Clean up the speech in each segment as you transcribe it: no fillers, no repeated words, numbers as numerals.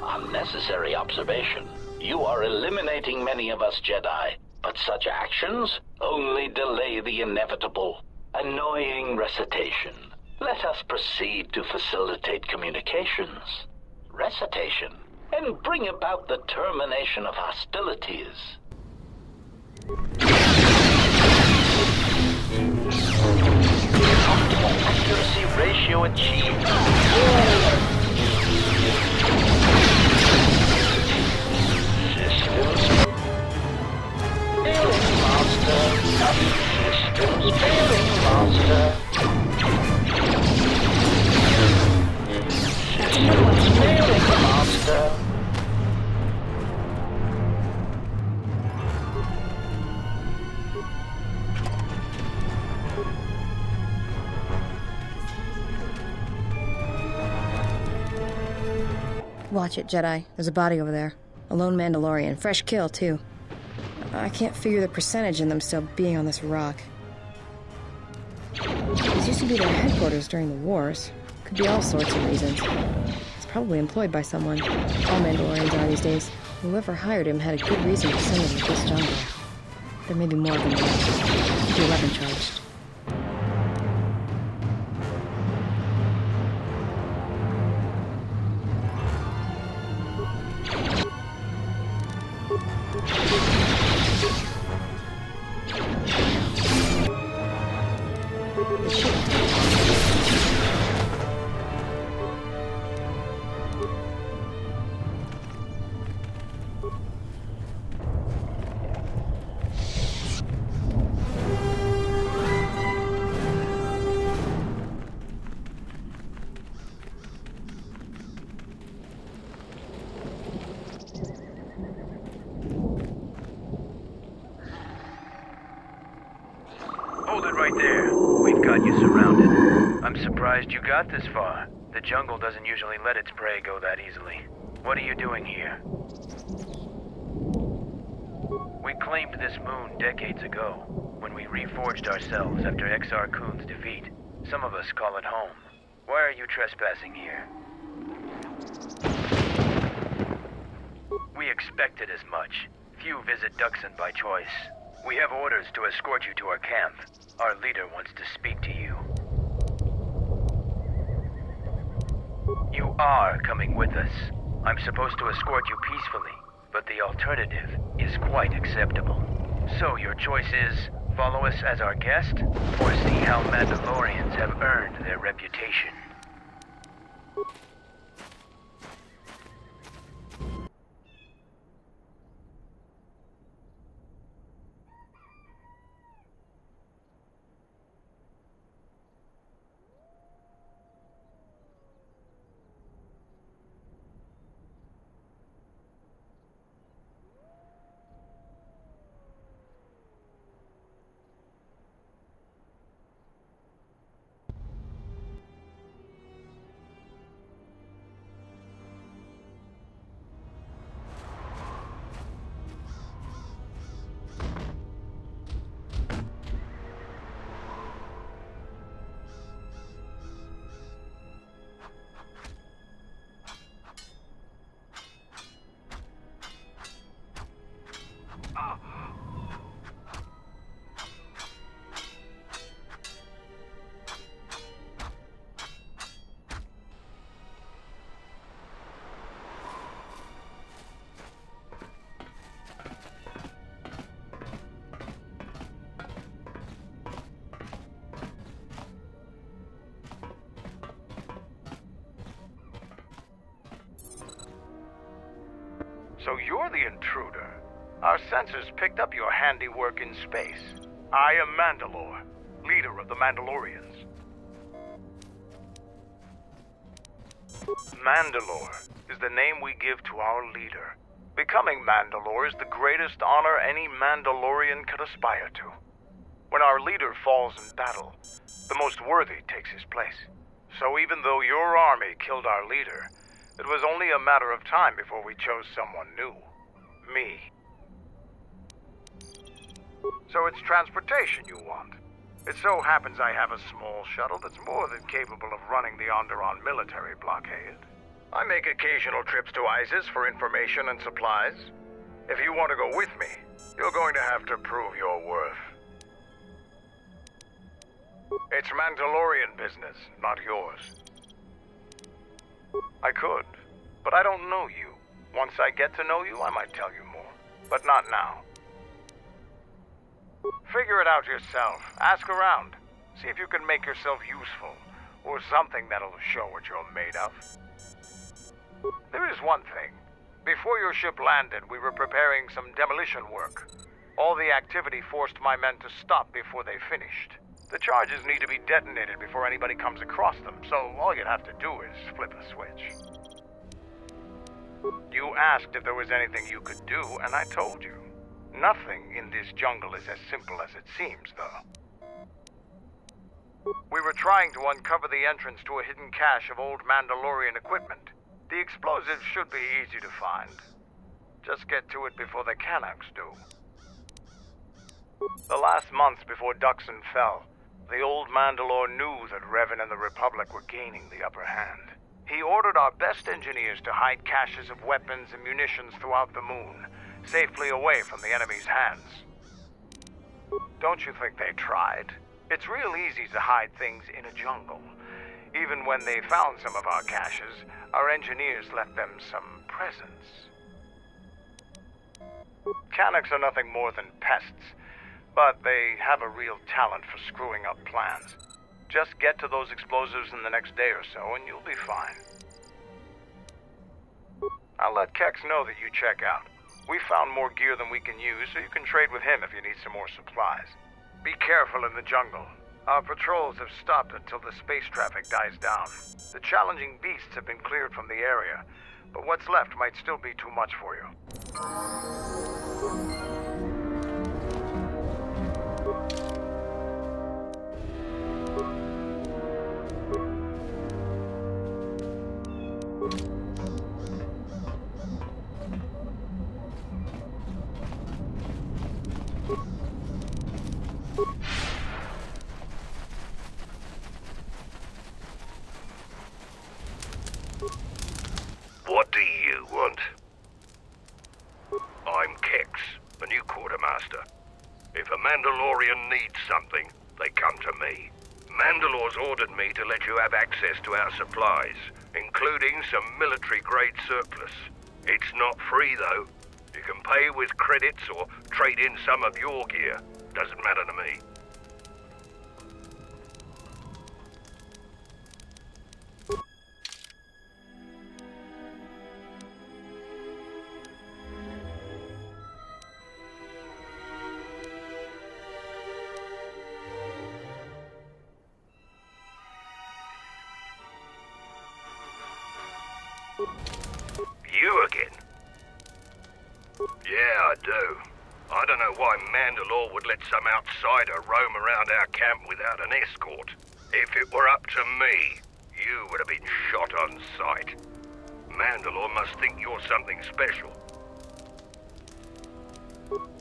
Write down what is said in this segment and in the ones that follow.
Unnecessary observation. You are eliminating many of us Jedi, but such actions only delay the inevitable. Annoying recitation. Let us proceed to facilitate communications. Recitation, and bring about the termination of hostilities. Optimal accuracy ratio achieved. Systems failing, Master. Systems failing, Master. Systems failing, Master. Watch it, Jedi. There's a body over there. A lone Mandalorian. Fresh kill, too. I can't figure the percentage in them still being on this rock. This used to be their headquarters during the wars. Could be all sorts of reasons. It's probably employed by someone. All Mandalorians are these days. Whoever hired him had a good reason to send him to this jungle. There may be more than that. Keep your weapon charged. Hold it right there. We've got you surrounded. I'm surprised you got this far. The jungle doesn't usually let its prey go that easily. What are you doing here? We claimed this moon decades ago, when we reforged ourselves after Exar Kun's defeat. Some of us call it home. Why are you trespassing here? We expected as much. Few visit Duxon by choice. We have orders to escort you to our camp. Our leader wants to speak to you. You are coming with us. I'm supposed to escort you peacefully, but the alternative is quite acceptable. So your choice is, follow us as our guest, or see how Mandalorians have earned their reputation. So you're the intruder. Our sensors picked up your handiwork in space. I am Mandalore, leader of the Mandalorians. Mandalore is the name we give to our leader, Becoming Mandalore is the greatest honor any Mandalorian could aspire to. When our leader falls in battle, the most worthy takes his place. So even though your army killed our leader, it was only a matter of time before we chose someone new. Me. So it's transportation you want. It so happens I have a small shuttle that's more than capable of running the Onderon military blockade. I make occasional trips to ISIS for information and supplies. If you want to go with me, you're going to have to prove your worth. It's Mandalorian business, not yours. I could, but I don't know you. Once I get to know you, I might tell you more, but not now. Figure it out yourself. Ask around. See if you can make yourself useful, or something that'll show what you're made of. There is one thing. Before your ship landed, we were preparing some demolition work. All the activity forced my men to stop before they finished. The charges need to be detonated before anybody comes across them, so all you'd have to do is flip a switch. You asked if there was anything you could do, and I told you. Nothing in this jungle is as simple as it seems, though. We were trying to uncover the entrance to a hidden cache of old Mandalorian equipment. The explosives should be easy to find. Just get to it before the Canucks do. The last month before Duxon fell, the old Mandalore knew that Revan and the Republic were gaining the upper hand. He ordered our best engineers to hide caches of weapons and munitions throughout the moon, safely away from the enemy's hands. Don't you think they tried? It's real easy to hide things in a jungle. Even when they found some of our caches, our engineers left them some presents. Canucks are nothing more than pests, but they have a real talent for screwing up plans. Just get to those explosives in the next day or so, and you'll be fine. I'll let Kex know that you check out. We found more gear than we can use, so you can trade with him if you need some more supplies. Be careful in the jungle. Our patrols have stopped until the space traffic dies down. The challenging beasts have been cleared from the area, but what's left might still be too much for you. What do you want? I'm Kex, the new quartermaster. If a Mandalorian needs something, they come to me. Mandalore's ordered me to let you have access to our supplies, including some military-grade surplus. It's not free, though. You can pay with credits or trade in some of your gear. Doesn't matter to me. You again? Yeah, I do. I don't know why Mandalore would let some outsider roam around our camp without an escort. If it were up to me, you would have been shot on sight. Mandalore must think you're something special.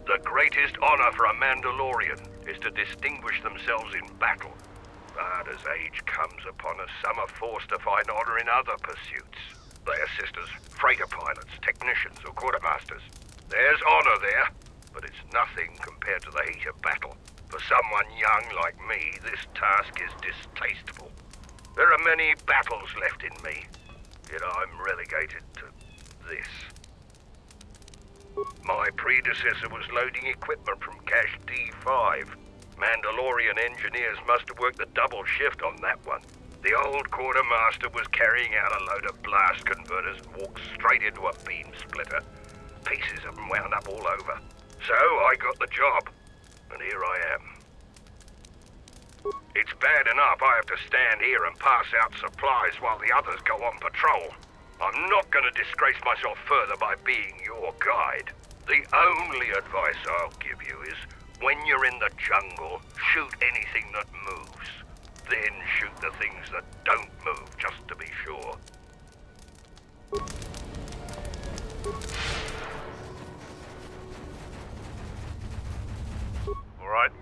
The greatest honor for a Mandalorian is to distinguish themselves in battle. But as age comes upon us, some are forced to find honor in other pursuits. They assist as freighter pilots, technicians, or quartermasters. There's honor there, but it's nothing compared to the heat of battle. For someone young like me, this task is distasteful. There are many battles left in me, yet I'm relegated to this. My predecessor was loading equipment from Cache D5. Mandalorian engineers must have worked the double shift on that one. The old quartermaster was carrying out a load of blast converters and walked straight into a beam splitter. Pieces of them wound up all over. So I got the job, and here I am. It's bad enough I have to stand here and pass out supplies while the others go on patrol. I'm not gonna disgrace myself further by being your guide. The only advice I'll give you is, when you're in the jungle, shoot anything that moves. Then shoot the things that don't move, just to be sure. Alright,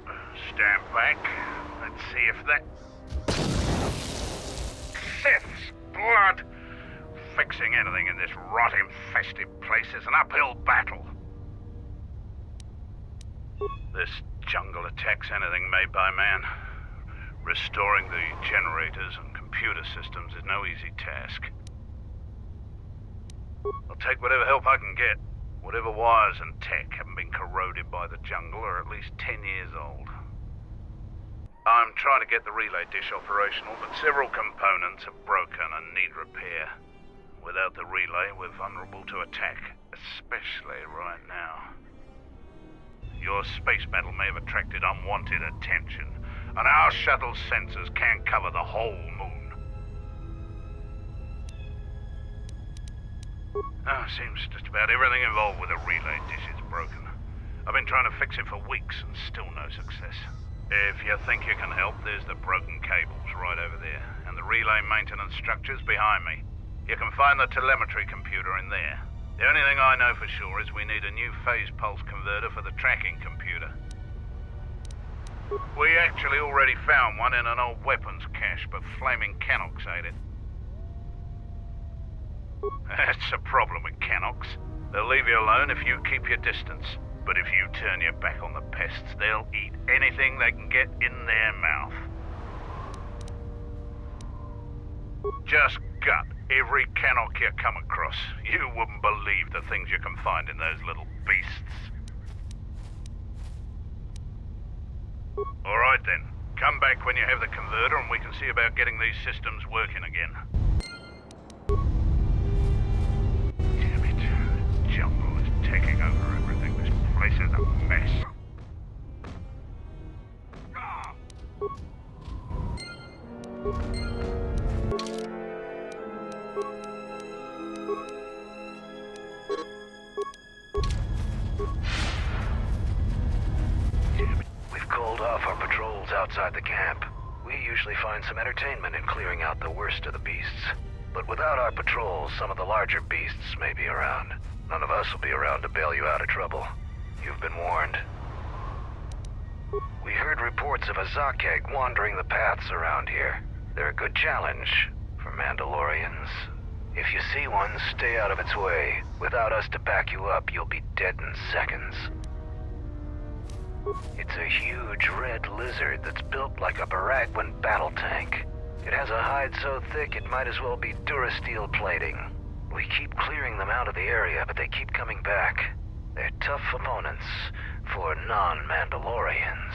stand back. Let's see if that... Sith's blood! Fixing anything in this rot-infested place is an uphill battle. This jungle attacks anything made by man. Restoring the generators and computer systems is no easy task. I'll take whatever help I can get. Whatever wires and tech haven't been corroded by the jungle are at least 10 years old. I'm trying to get the relay dish operational, but several components have broken and need repair. Without the relay, we're vulnerable to attack, especially right now. Your space battle may have attracted unwanted attention, and our shuttle's sensors can't cover the whole moon. Seems just about everything involved with a relay dish is broken. I've been trying to fix it for weeks and still no success. If you think you can help, there's the broken cables right over there, and the relay maintenance structures behind me. You can find the telemetry computer in there. The only thing I know for sure is we need a new phase pulse converter for the tracking computer. We actually already found one in an old weapons cache, but flaming Canox ate it. That's the problem with Canox. They'll leave you alone if you keep your distance. But if you turn your back on the pests, they'll eat anything they can get in their mouth. Just gut every Canox you come across. You wouldn't believe the things you can find in those little beasts. Alright then. Come back when you have the converter and we can see about getting these systems working again. Damn it. The jungle is taking over everything. This place is a mess. We've called off our patrols outside the camp. We usually find some entertainment in clearing out the worst of the beasts. But without our patrols, some of the larger beasts may be around. None of us will be around to bail you out of trouble. You've been warned. We heard reports of a Zakeg wandering the paths around here. They're a good challenge for Mandalorians. If you see one, stay out of its way. Without us to back you up, you'll be dead in seconds. It's a huge red lizard that's built like a Baragwin battle tank. It has a hide so thick it might as well be Durasteel plating. We keep clearing them out of the area, but they keep coming back. They're tough opponents for non-Mandalorians.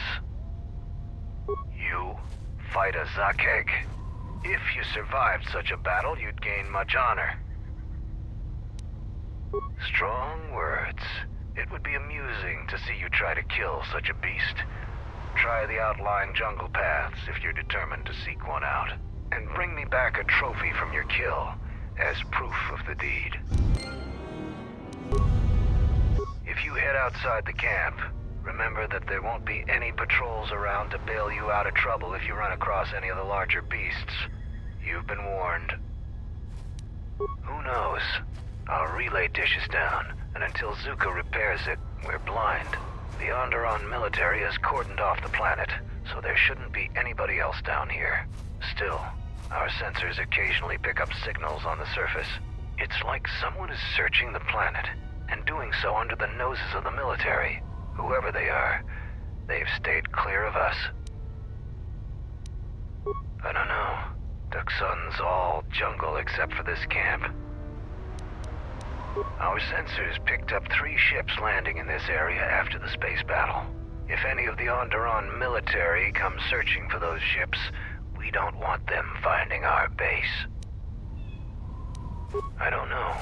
You fight a Zakeg. If you survived such a battle, you'd gain much honor. Strong words. It would be amusing to see you try to kill such a beast. Try the outlying jungle paths if you're determined to seek one out. And bring me back a trophy from your kill as proof of the deed. If you head outside the camp, remember that there won't be any patrols around to bail you out of trouble if you run across any of the larger beasts. You've been warned. Who knows? Our relay dish is down, and until Zuko repairs it, we're blind. The Onderon military has cordoned off the planet, so there shouldn't be anybody else down here. Still, our sensors occasionally pick up signals on the surface. It's like someone is searching the planet, and doing so under the noses of the military. Whoever they are, they've stayed clear of us. I don't know. Duxun's all jungle except for this camp. Our sensors picked up 3 ships landing in this area after the space battle. If any of the Onderon military come searching for those ships, we don't want them finding our base. I don't know.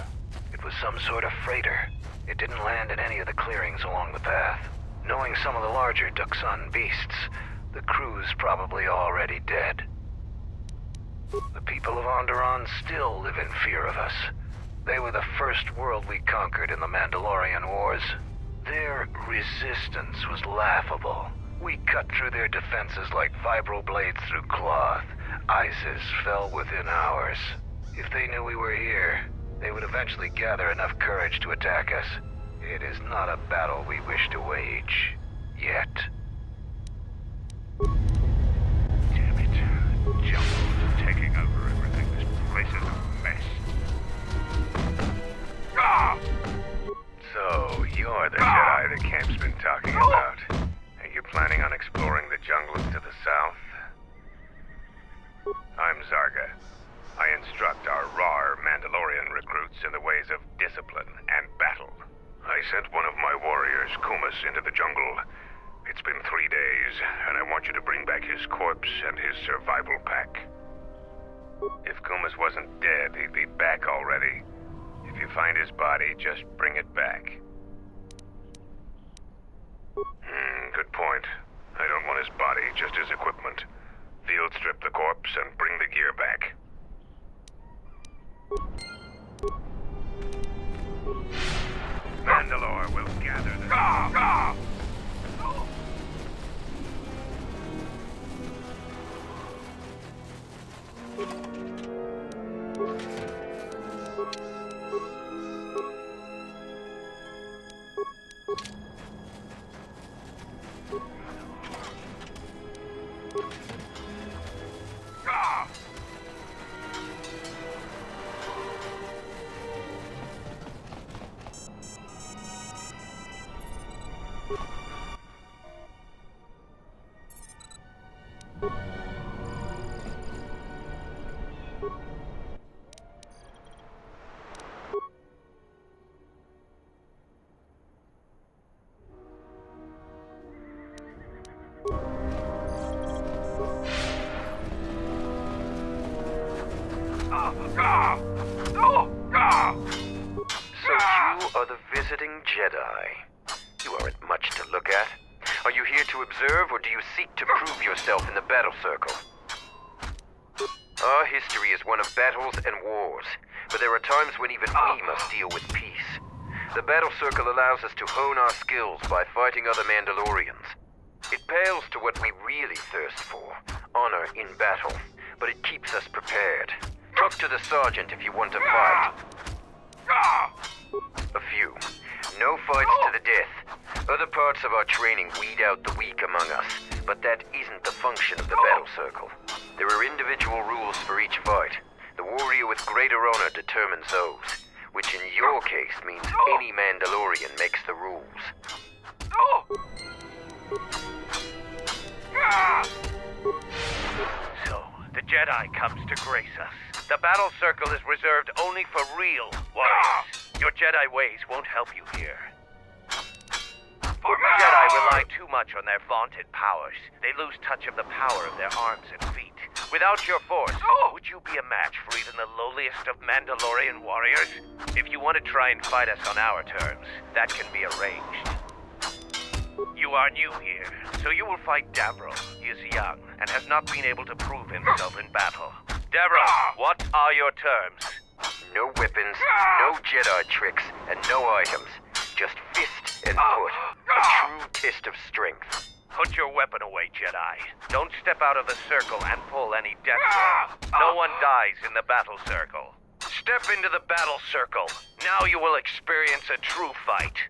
It was some sort of freighter. It didn't land in any of the clearings along the path. Knowing some of the larger Duxun beasts, the crew's probably already dead. The people of Onderon still live in fear of us. They were the first world we conquered in the Mandalorian Wars. Their resistance was laughable. We cut through their defenses like vibroblades through cloth. ISIS fell within hours. If they knew we were here, they would eventually gather enough courage to attack us. It is not a battle we wish to wage. Yet. Damn it. Jungle's taking over everything. This place is a mess. Ah! So, you're the Jedi the camp's been talking about. Are you planning on exploring the jungles to the south? I'm Zarga. I instruct our raw Mandalorian recruits in the ways of discipline and battle. I sent one of my warriors, Kumas, into the jungle. It's been 3 days, and I want you to bring back his corpse and his survival pack. If Kumas wasn't dead, he'd be back already. If you find his body, just bring it back. Good point. I don't want his body, just his equipment. Field strip the corpse and bring the gear back. Mandalore will gather the... So you are the visiting Jedi. You aren't much to look at. Are you here to observe, or do you seek to prove yourself in the battle circle? Our history is one of battles and wars, but there are times when even we must deal with peace. The battle circle allows us to hone our skills by fighting other Mandalorians. It pales to what we really thirst for, honor in battle, but it keeps us prepared. Talk to the sergeant if you want to fight. A few. No fights to the death. Other parts of our training weed out the weak among us, but that isn't the function of the battle circle. There are individual rules for each fight. The warrior with greater honor determines those, which in your case means any Mandalorian makes the rules. So, the Jedi comes to grace us. The battle circle is reserved only for real warriors. Your Jedi ways won't help you here. Jedi rely too much on their vaunted powers. They lose touch of the power of their arms and feet. Without your force, would you be a match for even the lowliest of Mandalorian warriors? If you want to try and fight us on our terms, that can be arranged. You are new here, so you will fight Davrel. He is young and has not been able to prove himself in battle. Davrel, what are your terms? No weapons, no Jedi tricks, and no items. Just fist and foot. A true test of strength. Put your weapon away, Jedi. Don't step out of the circle and pull any death blow. No one dies in the battle circle. Step into the battle circle. Now you will experience a true fight.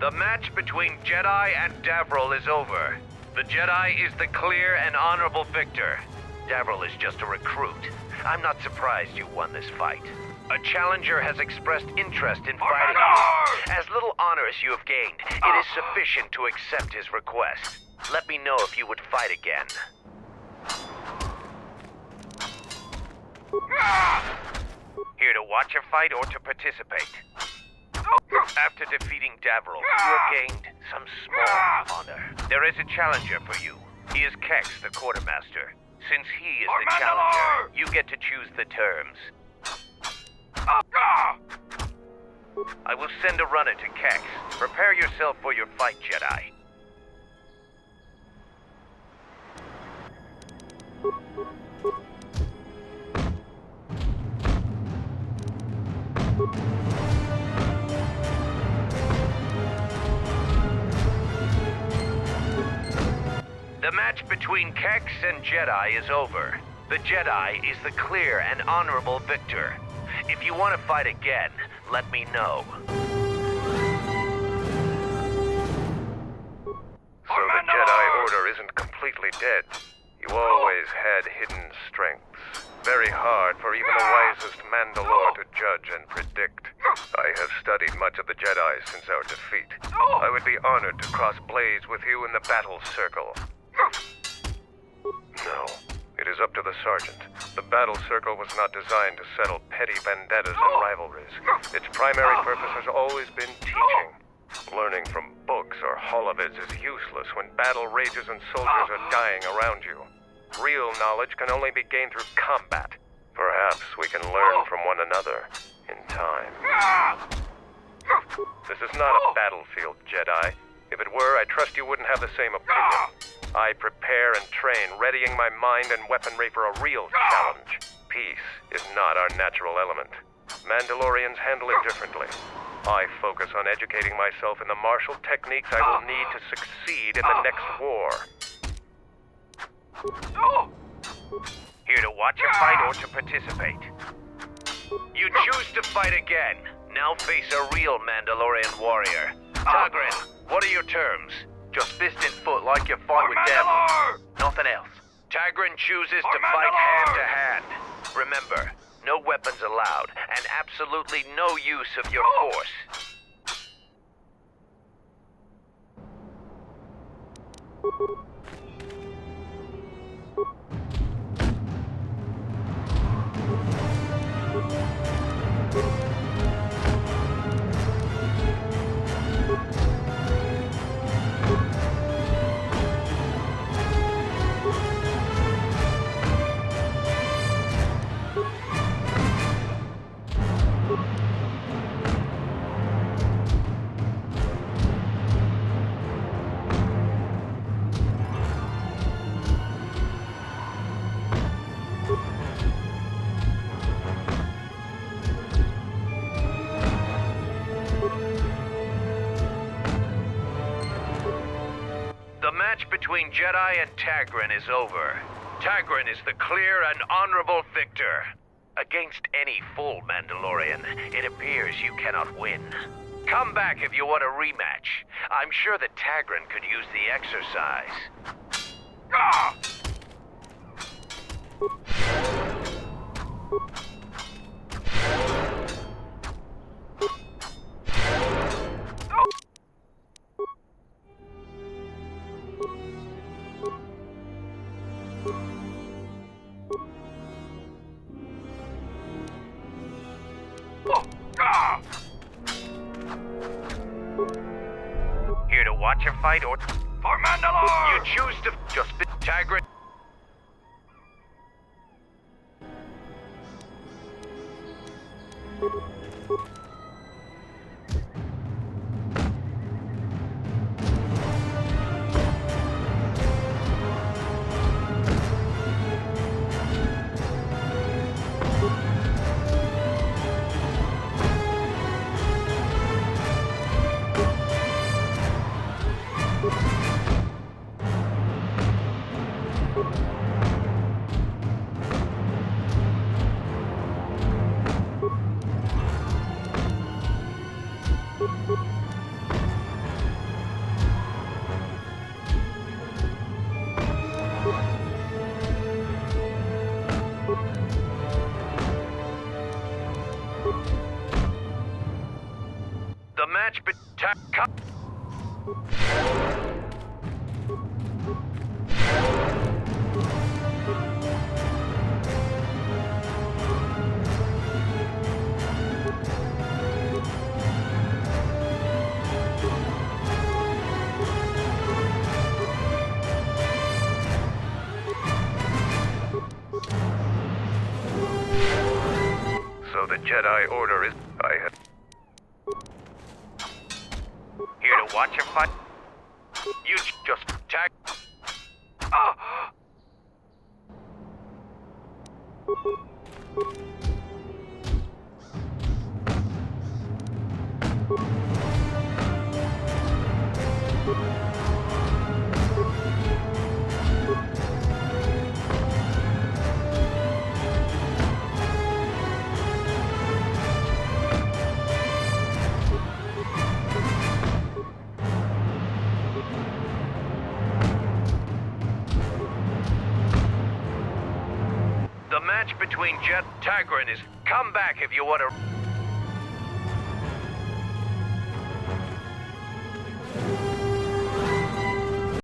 The match between Jedi and Davrel is over. The Jedi is the clear and honorable victor. Davrel is just a recruit. I'm not surprised you won this fight. A challenger has expressed interest in fighting you. As little honor as you have gained, it is sufficient to accept his request. Let me know if you would fight again. Here to watch a fight or to participate? After defeating Davrel, you have gained some small honor. There is a challenger for you. He is Kex, the quartermaster. Since he is the challenger, you get to choose the terms. I will send a runner to Kex. Prepare yourself for your fight, Jedi. The match between Kex and Jedi is over. The Jedi is the clear and honorable victor. If you want to fight again, let me know. So the Jedi Order isn't completely dead. You always had hidden strengths. Very hard for even the wisest Mandalore to judge and predict. I have studied much of the Jedi since our defeat. I would be honored to cross blades with you in the battle circle. No. It is up to the Sergeant. The battle circle was not designed to settle petty vendettas and rivalries. Its primary purpose has always been teaching. Learning from books or holovids is useless when battle rages and soldiers are dying around you. Real knowledge can only be gained through combat. Perhaps we can learn from one another in time. This is not a battlefield, Jedi. If it were, I trust you wouldn't have the same opinion. I prepare and train, readying my mind and weaponry for a real challenge. Peace is not our natural element. Mandalorians handle it differently. I focus on educating myself in the martial techniques I will need to succeed in the next war. Here to watch a fight or to participate? You choose to fight again. Now face a real Mandalorian warrior. Tagrin, what are your terms? Just fist and foot like you fight with them. Nothing else. Tagrin chooses to fight hand to hand. Remember, no weapons allowed, and absolutely no use of your force. The match between Jedi and Tagrin is over. Tagrin is the clear and honorable victor. Against any full Mandalorian, it appears you cannot win. Come back if you want a rematch. I'm sure that Tagrin could use the exercise. Here to watch a fight or... For Mandalore! You choose to just be Tagrin. The match between... So the Jedi Order is... I had... to watch him fight? You just tag... Ah! The match between Jet and Tagrin is come back if you want to...